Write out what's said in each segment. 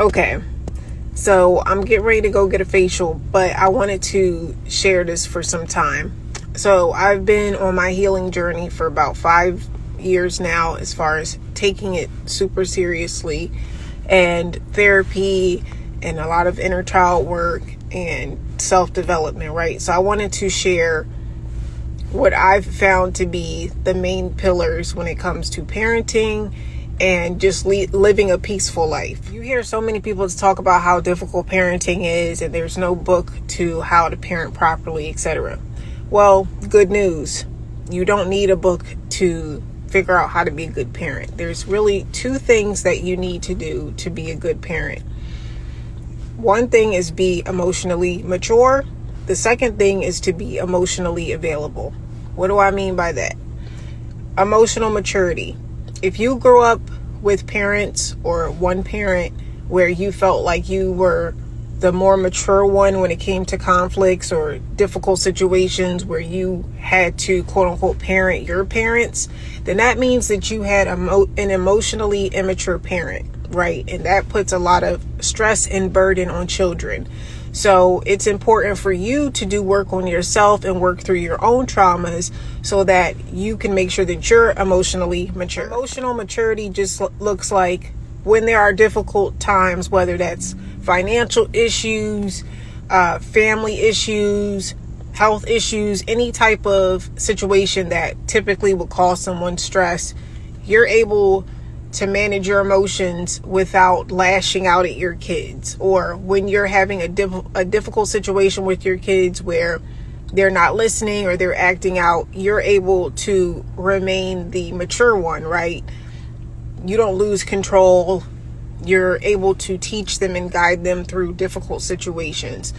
Okay, so I'm getting ready to go get a facial, but I wanted to share this for some time. So I've been on my healing journey for about 5 years now, as far as taking it super seriously, and therapy and a lot of inner child work and self-development, right? So I wanted to share what I've found to be the main pillars when it comes to parenting and just living a peaceful life. You hear so many people talk about how difficult parenting is, and there's no book to how to parent properly, etc. Well, good news. You don't need a book to figure out how to be a good parent. There's really 2 things that you need to do to be a good parent. One thing is be emotionally mature. The second thing is to be emotionally available. What do I mean by that? Emotional maturity. If you grew up with parents or one parent where you felt like you were the more mature one when it came to conflicts or difficult situations where you had to quote unquote parent your parents, then that means that you had an emotionally immature parent, right? And that puts a lot of stress and burden on children. So it's important for you to do work on yourself and work through your own traumas so that you can make sure that you're emotionally mature. Emotional maturity just looks like when there are difficult times, whether that's financial issues, family issues, health issues, any type of situation that typically would cause someone stress, you're able to manage your emotions without lashing out at your kids. Or when you're having a difficult situation with your kids where they're not listening or they're acting out, you're able to remain the mature one, right? You don't lose control. You're able to teach them and guide them through difficult situations.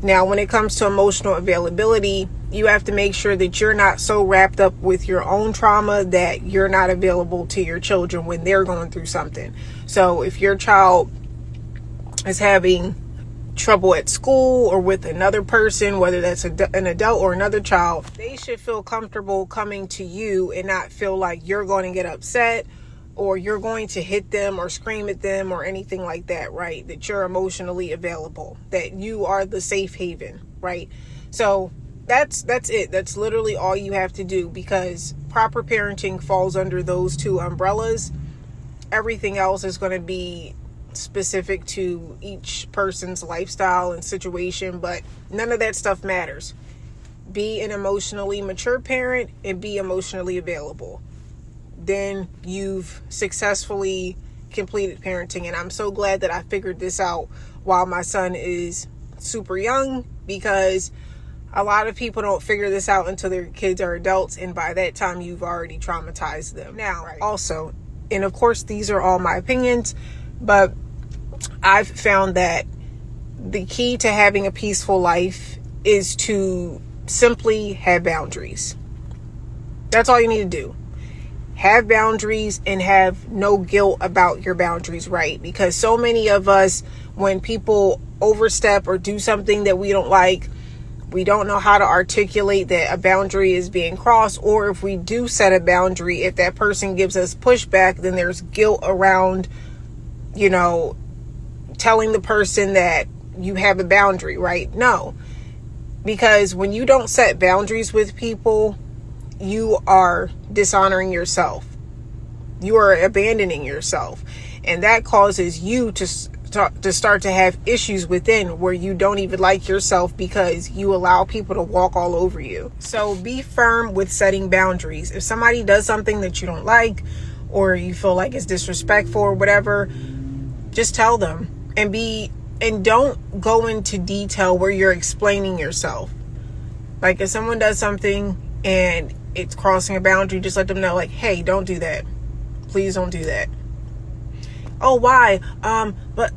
Now, when it comes to emotional availability, you have to make sure that you're not so wrapped up with your own trauma that you're not available to your children when they're going through something. So if your child is having trouble at school or with another person, whether that's an adult or another child, they should feel comfortable coming to you and not feel like you're going to get upset or you're going to hit them or scream at them or anything like that, right? That you're emotionally available, that you are the safe haven, right? So that's it. That's literally all you have to do, because proper parenting falls under those 2 umbrellas. Everything else is going to be specific to each person's lifestyle and situation, but none of that stuff matters. Be an emotionally mature parent and be emotionally available. Then you've successfully completed parenting. And I'm so glad that I figured this out while my son is super young, because a lot of people don't figure this out until their kids are adults, and by that time you've already traumatized them. Now, also, and of course these are all my opinions, but I've found that the key to having a peaceful life is to simply have boundaries. That's all you need to do. Have boundaries and have no guilt about your boundaries, right? Because so many of us, when people overstep or do something that we don't like, we don't know how to articulate that a boundary is being crossed. Or if we do set a boundary, if that person gives us pushback, then there's guilt around, telling the person that you have a boundary, right? No, because when you don't set boundaries with people, you are dishonoring yourself. You are abandoning yourself. And that causes you to start to have issues within where you don't even like yourself because you allow people to walk all over you. So be firm with setting boundaries. If somebody does something that you don't like, or you feel like it's disrespectful or whatever, just tell them. And don't go into detail where you're explaining yourself. Like if someone does something and it's crossing a boundary, just let them know, like, hey, don't do that. Please don't do that. Oh, why? But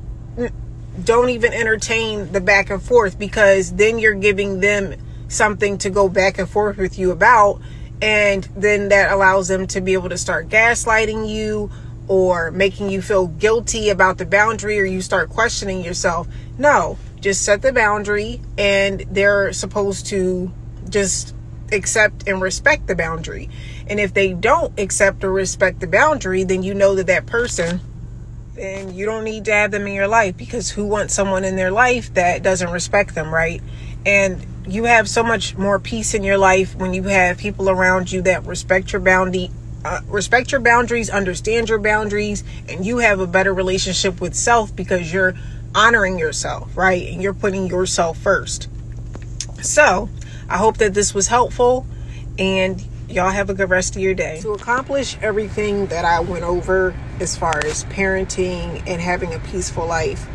don't even entertain the back and forth, because then you're giving them something to go back and forth with you about. And then that allows them to be able to start gaslighting you or making you feel guilty about the boundary, or you start questioning yourself. No, just set the boundary, and they're supposed to just accept and respect the boundary. And if they don't accept or respect the boundary, then you know that person then you don't need to have them in your life, because who wants someone in their life that doesn't respect them, right? And you have so much more peace in your life when you have people around you that respect your boundaries, understand your boundaries, and you have a better relationship with self because you're honoring yourself, right? And you're putting yourself first. So I hope that this was helpful, and y'all have a good rest of your day. To accomplish everything that I went over as far as parenting and having a peaceful life,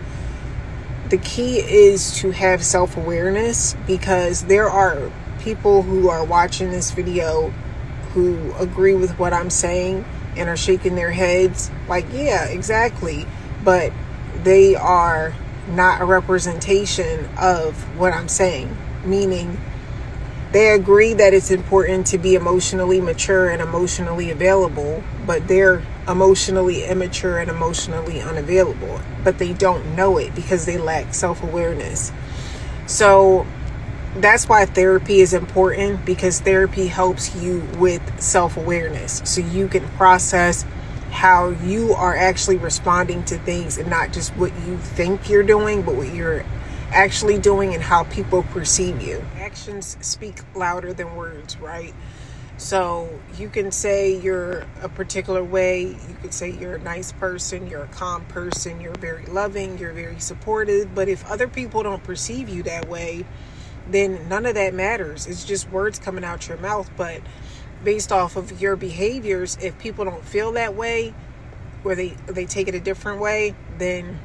the key is to have self-awareness, because there are people who are watching this video who agree with what I'm saying and are shaking their heads like, yeah, exactly. But they are not a representation of what I'm saying, meaning they agree that it's important to be emotionally mature and emotionally available, but they're emotionally immature and emotionally unavailable. But they don't know it because they lack self-awareness. So that's why therapy is important, because therapy helps you with self-awareness, so you can process how you are actually responding to things, and not just what you think you're doing, but what you're actually doing and how people perceive you. Actions speak louder than words, right? So you can say you're a particular way. You could say you're a nice person, you're a calm person, you're very loving, you're very supportive. But if other people don't perceive you that way, then none of that matters. It's just words coming out your mouth. But based off of your behaviors, if people don't feel that way, or they take it a different way, then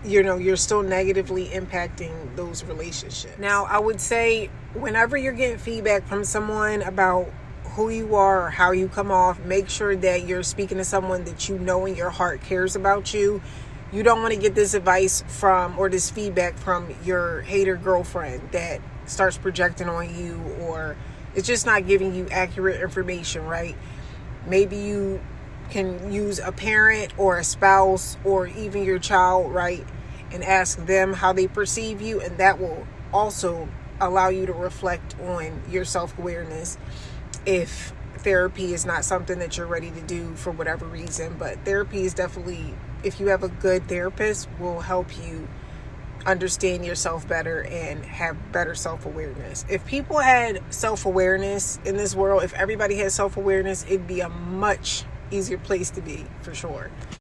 you're still negatively impacting those relationships. Now, I would say whenever you're getting feedback from someone about who you are or how you come off, make sure that you're speaking to someone that you know in your heart cares about you. You don't want to get this advice from, or this feedback from, your hater girlfriend that starts projecting on you, or it's just not giving you accurate information, right? Maybe you can use a parent or a spouse or even your child, right? And ask them how they perceive you, and that will also allow you to reflect on your self-awareness if therapy is not something that you're ready to do for whatever reason. But therapy is definitely, if you have a good therapist, will help you understand yourself better and have better self-awareness. If people had self-awareness in this world, if everybody had self-awareness, it'd be a much easier place to be, for sure.